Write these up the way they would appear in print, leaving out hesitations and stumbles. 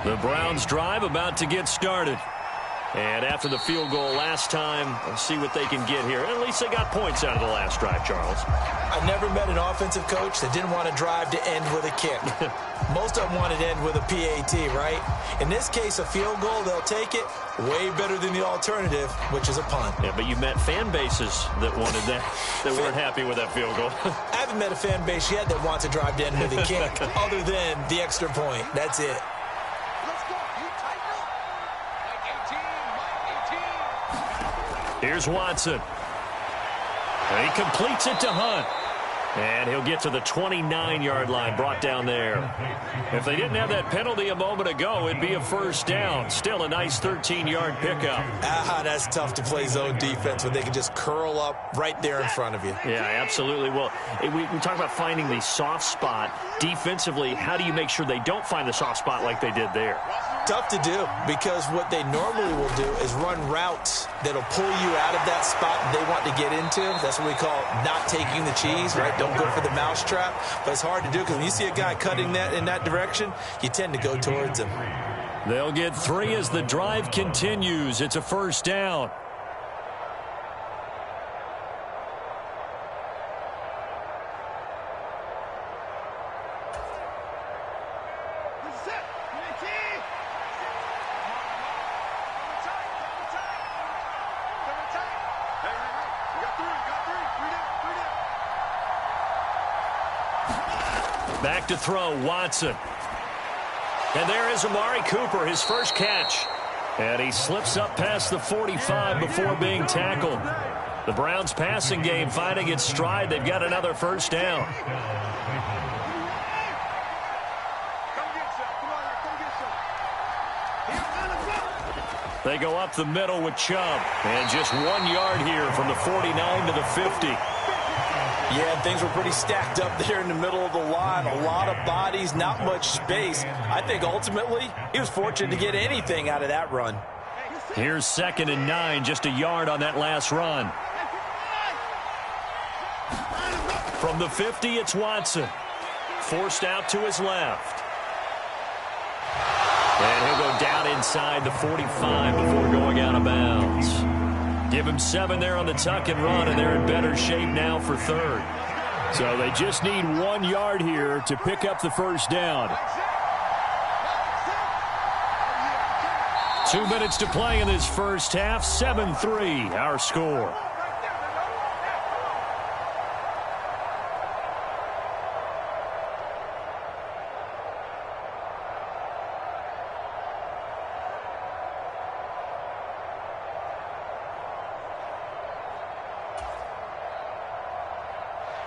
The Browns drive about to get started. And after the field goal last time, let's see what they can get here. At least they got points out of the last drive, Charles. I never met an offensive coach that didn't want to drive to end with a kick. Most of them wanted to end with a PAT, right? In this case, a field goal, they'll take it. Way better than the alternative, which is a punt. Yeah, but you met fan bases that wanted that, that weren't happy with that field goal. I haven't met a fan base yet that wants to drive to end with a kick, other than the extra point. That's it. Here's Watson. And he completes it to Hunt. And he'll get to the 29-yard line, brought down there. If they didn't have that penalty a moment ago, it'd be a first down. Still a nice 13-yard pickup. That's tough to play zone defense when they can just curl up right there in front of you. Yeah, absolutely. Well, we talk about finding the soft spot. Defensively, how do you make sure they don't find the soft spot like they did there? Tough to do, because what they normally will do is run routes that'll pull you out of that spot they want to get into. That's what we call not taking the cheese, right? Don't go for the mousetrap. But it's hard to do, because when you see a guy cutting that in that direction, you tend to go towards him. They'll get 3 as the drive continues. It's a first down. Back to throw, Watson. And there is Amari Cooper, his first catch. And he slips up past the 45 before being tackled. The Browns passing game finding its stride. They've got another first down. They go up the middle with Chubb. And just 1 yard here from the 49 to the 50. Yeah, things were pretty stacked up there in the middle of the line. A lot of bodies, not much space. I think ultimately he was fortunate to get anything out of that run. Here's 2nd and 9, just a yard on that last run. From the 50, it's Watson. Forced out to his left. And he'll go down inside the 45 before going out of bounds. Give him 7 there on the tuck and run, and they're in better shape now for 3rd. So they just need 1 yard here to pick up the first down. 2 minutes to play in this first half. 7-3, our score.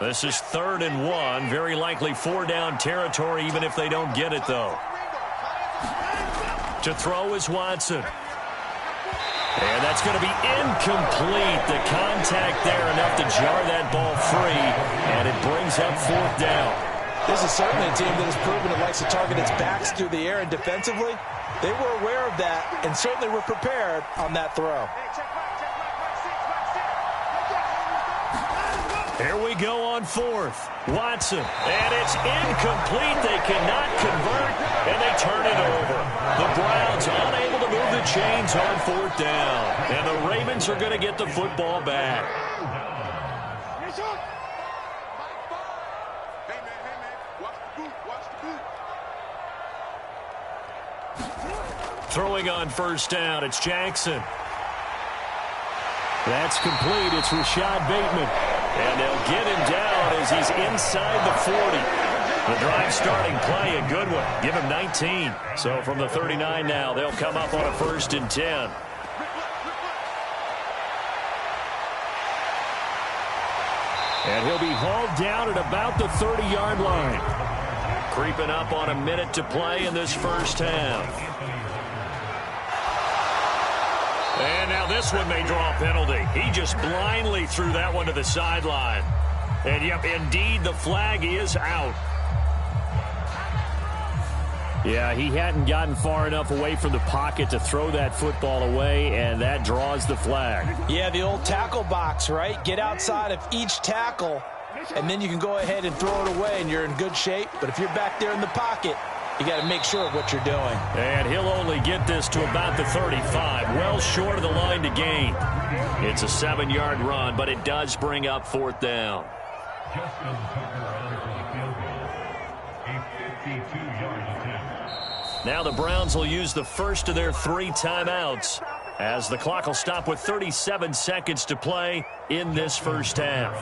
This is 3rd and 1. Very likely 4-down territory, even if they don't get it, though. To throw is Watson. And that's going to be incomplete. The contact there enough to jar that ball free. And it brings up 4th down. This is certainly a team that has proven it likes to target its backs through the air, and defensively, they were aware of that and certainly were prepared on that throw. Here we go on 4th. Watson. And it's incomplete. They cannot convert, and they turn it over. The Browns unable to move the chains on 4th down. And the Ravens are going to get the football back. Throwing on 1st down, it's Jackson. That's complete. It's Rashad Bateman. And they'll get him down as he's inside the 40. The drive starting play, a good one. Give him 19. So from the 39 now, they'll come up on a 1st and 10. And he'll be hauled down at about the 30-yard line. Creeping up on a minute to play in this first half. And now this one may draw a penalty. He just blindly threw that one to the sideline. And, yep, indeed, the flag is out. Yeah, he hadn't gotten far enough away from the pocket to throw that football away, and that draws the flag. Yeah, the old tackle box, right? Get outside of each tackle, and then you can go ahead and throw it away, and you're in good shape. But if you're back there in the pocket, You got to make sure of what you're doing. And he'll only get this to about the 35, well short of the line to gain. It's a 7-yard run, but it does bring up 4th down. Now the Browns will use the first of their 3 timeouts as the clock will stop with 37 seconds to play in this first half.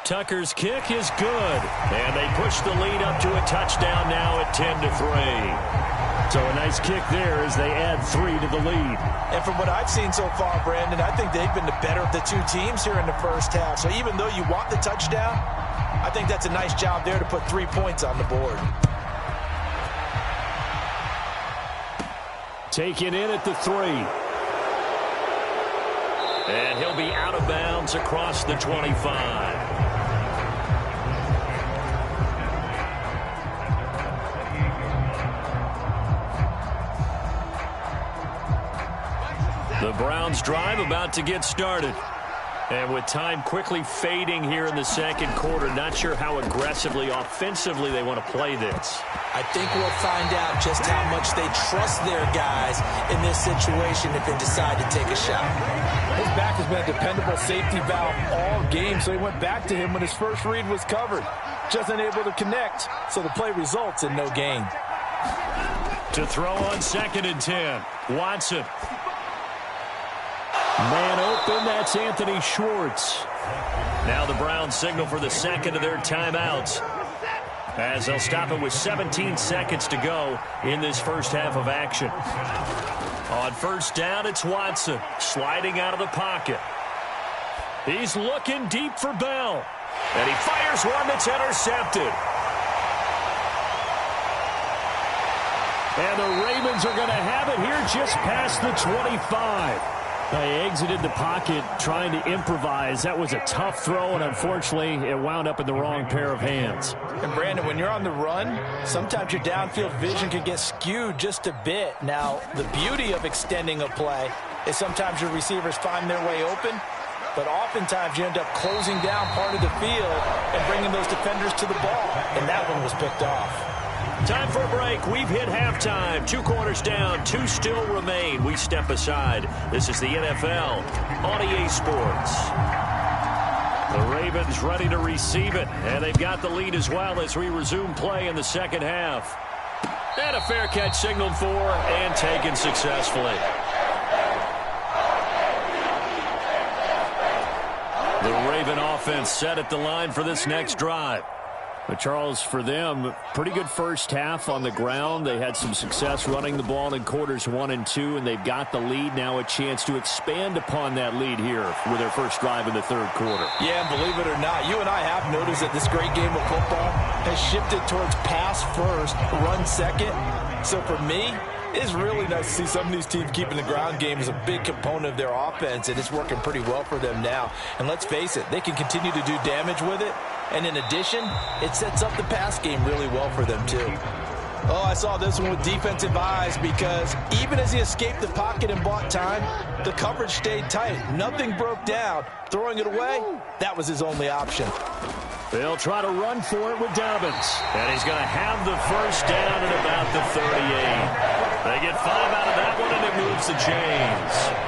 Tucker's kick is good, and they push the lead up to a touchdown now at 10-3. So a nice kick there as they add 3 to the lead. And from what I've seen so far, Brandon, I think they've been the better of the 2 teams here in the first half. So even though you want the touchdown, I think that's a nice job there to put 3 points on the board. Taken in at the 3. And he'll be out of bounds across the 25. The Browns drive about to get started. And with time quickly fading here in the second quarter, not sure how aggressively, offensively they want to play this. I think we'll find out just how much they trust their guys in this situation if they decide to take a shot. His back has been a dependable safety valve all game, so he went back to him when his first read was covered. Just unable to connect, so the play results in no gain. To throw on 2nd and 10, Watson. Man open, that's Anthony Schwartz. Now the Browns signal for the second of their timeouts, as they'll stop it with 17 seconds to go in this first half of action. On 1st down, it's Watson sliding out of the pocket. He's looking deep for Bell, and he fires one that's intercepted. And the Ravens are going to have it here just past the 25. They exited the pocket trying to improvise. That was a tough throw, and unfortunately, it wound up in the wrong pair of hands. And, Brandon, when you're on the run, sometimes your downfield vision can get skewed just a bit. Now, the beauty of extending a play is sometimes your receivers find their way open, but oftentimes you end up closing down part of the field and bringing those defenders to the ball, and that one was picked off. Time for a break. We've hit halftime. 2 quarters down. 2 still remain. We step aside. This is the NFL on EA Sports. The Ravens ready to receive it, and they've got the lead as well as we resume play in the second half. And a fair catch signaled for and taken successfully. The Raven offense set at the line for this next drive. But Charles, for them, pretty good first half on the ground. They had some success running the ball in quarters 1 and 2, and they've got the lead. Now a chance to expand upon that lead here with their first drive in the 3rd quarter. Yeah, and believe it or not, you and I have noticed that this great game of football has shifted towards pass first, run second. So for me, it's really nice to see some of these teams keeping the ground game as a big component of their offense, and it's working pretty well for them now. And let's face it, they can continue to do damage with it. And in addition, it sets up the pass game really well for them, too. Oh, I saw this one with defensive eyes because even as he escaped the pocket and bought time, the coverage stayed tight. Nothing broke down. Throwing it away, that was his only option. They'll try to run for it with Dobbins. And he's going to have the first down at about the 38. They get 5 out of that one, and it moves the chains.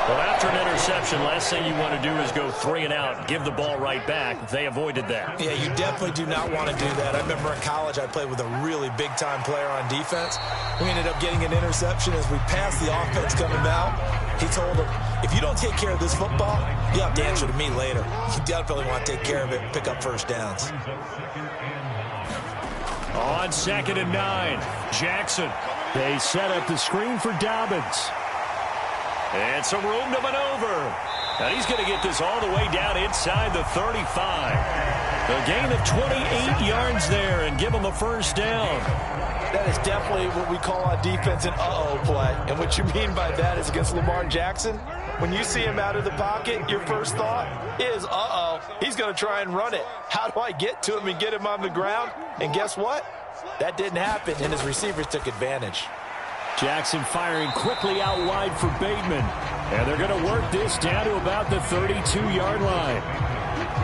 Well, after an interception, last thing you want to do is go 3 and out, give the ball right back. They avoided that. Yeah, you definitely do not want to do that. I remember in college I played with a really big-time player on defense. We ended up getting an interception as we passed the offense coming out. He told him, if you don't take care of this football, you have to answer to me later. You definitely want to take care of it and pick up first downs. On 2nd and 9, Jackson. They set up the screen for Dobbins. And some room to maneuver. And he's going to get this all the way down inside the 35. A gain of 28 yards there and give him a first down. That is definitely what we call on defense an uh-oh play. And what you mean by that is against Lamar Jackson, when you see him out of the pocket, your first thought is, uh-oh, he's going to try and run it. How do I get to him and get him on the ground? And guess what? That didn't happen, and his receivers took advantage. Jackson firing quickly out wide for Bateman. And they're going to work this down to about the 32-yard line.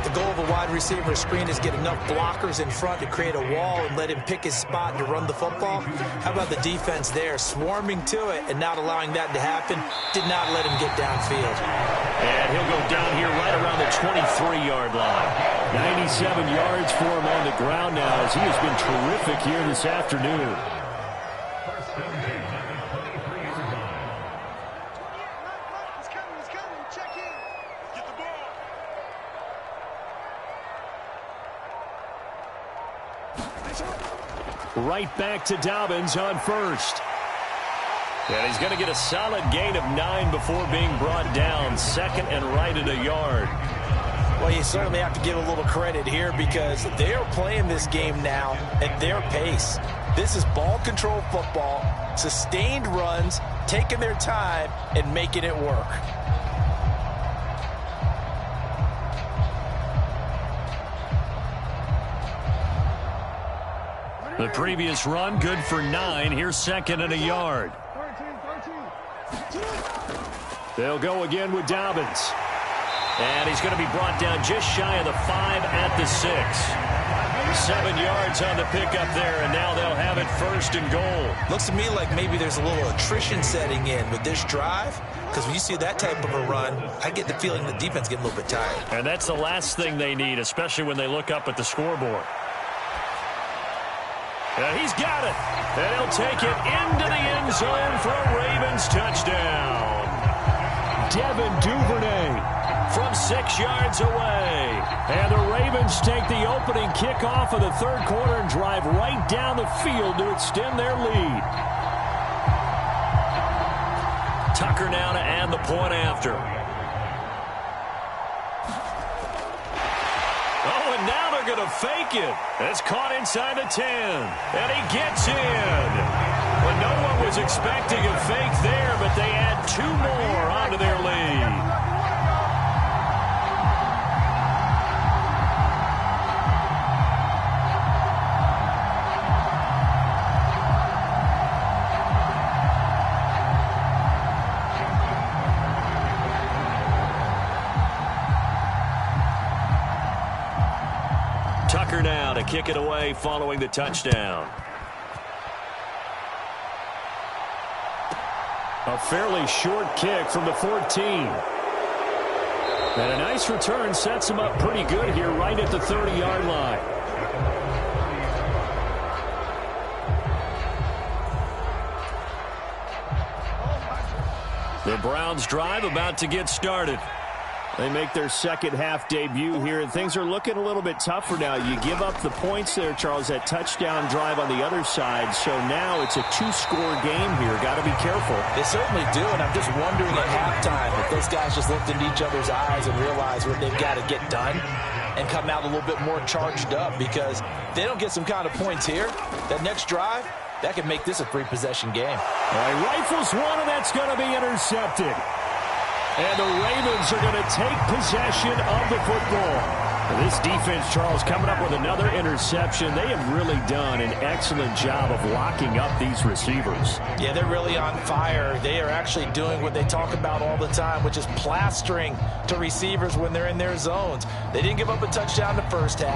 The goal of a wide receiver screen is get enough blockers in front to create a wall and let him pick his spot to run the football. How about the defense there, swarming to it and not allowing that to happen? Did not let him get downfield. And he'll go down here right around the 23-yard line. 97 yards for him on the ground now as he has been terrific here this afternoon. Right back to Dobbins on first. And he's going to get a solid gain of 9 before being brought down. Second and right at a yard. Well, you certainly have to give a little credit here because they're playing this game now at their pace. This is ball control football, sustained runs, taking their time, and making it work. The previous run, good for 9. Here's second and a yard. They'll go again with Dobbins. And he's going to be brought down just shy of the 5 at the 6. 7 yards on the pickup there, and now they'll have it first and goal. Looks to me like maybe there's a little attrition setting in with this drive, because when you see that type of a run, I get the feeling the defense getting a little bit tired. And that's the last thing they need, especially when they look up at the scoreboard. And he's got it. And he'll take it into the end zone for a Ravens touchdown. Devin Duvernay from 6 yards away. And the Ravens take the opening kickoff of the third quarter and drive right down the field to extend their lead. Tucker now to add the point after. Oh, and now they're going to fake it. It's caught inside the 10. And he gets in. Well, no one was expecting a fake there, but they add 2 more onto their lead. Tucker now to kick it away following the touchdown. A fairly short kick from the 14. And a nice return sets him up pretty good here right at the 30-yard line. The Browns drive about to get started. They make their second half debut here, and things are looking a little bit tougher now. You give up the points there, Charles, that touchdown drive on the other side. So now it's a 2-score game here. Got to be careful. They certainly do, and I'm just wondering at halftime if those guys just looked into each other's eyes and realized what they've got to get done and come out a little bit more charged up, because if they don't get some kind of points here, that next drive, that could make this a 3-possession game. All right, rifles one, and that's going to be intercepted. And the Ravens are going to take possession of the football. This defense, Charles, coming up with another interception. They have really done an excellent job of locking up these receivers. Yeah, they're really on fire. They are actually doing what they talk about all the time, which is plastering to receivers when they're in their zones. They didn't give up a touchdown the first half.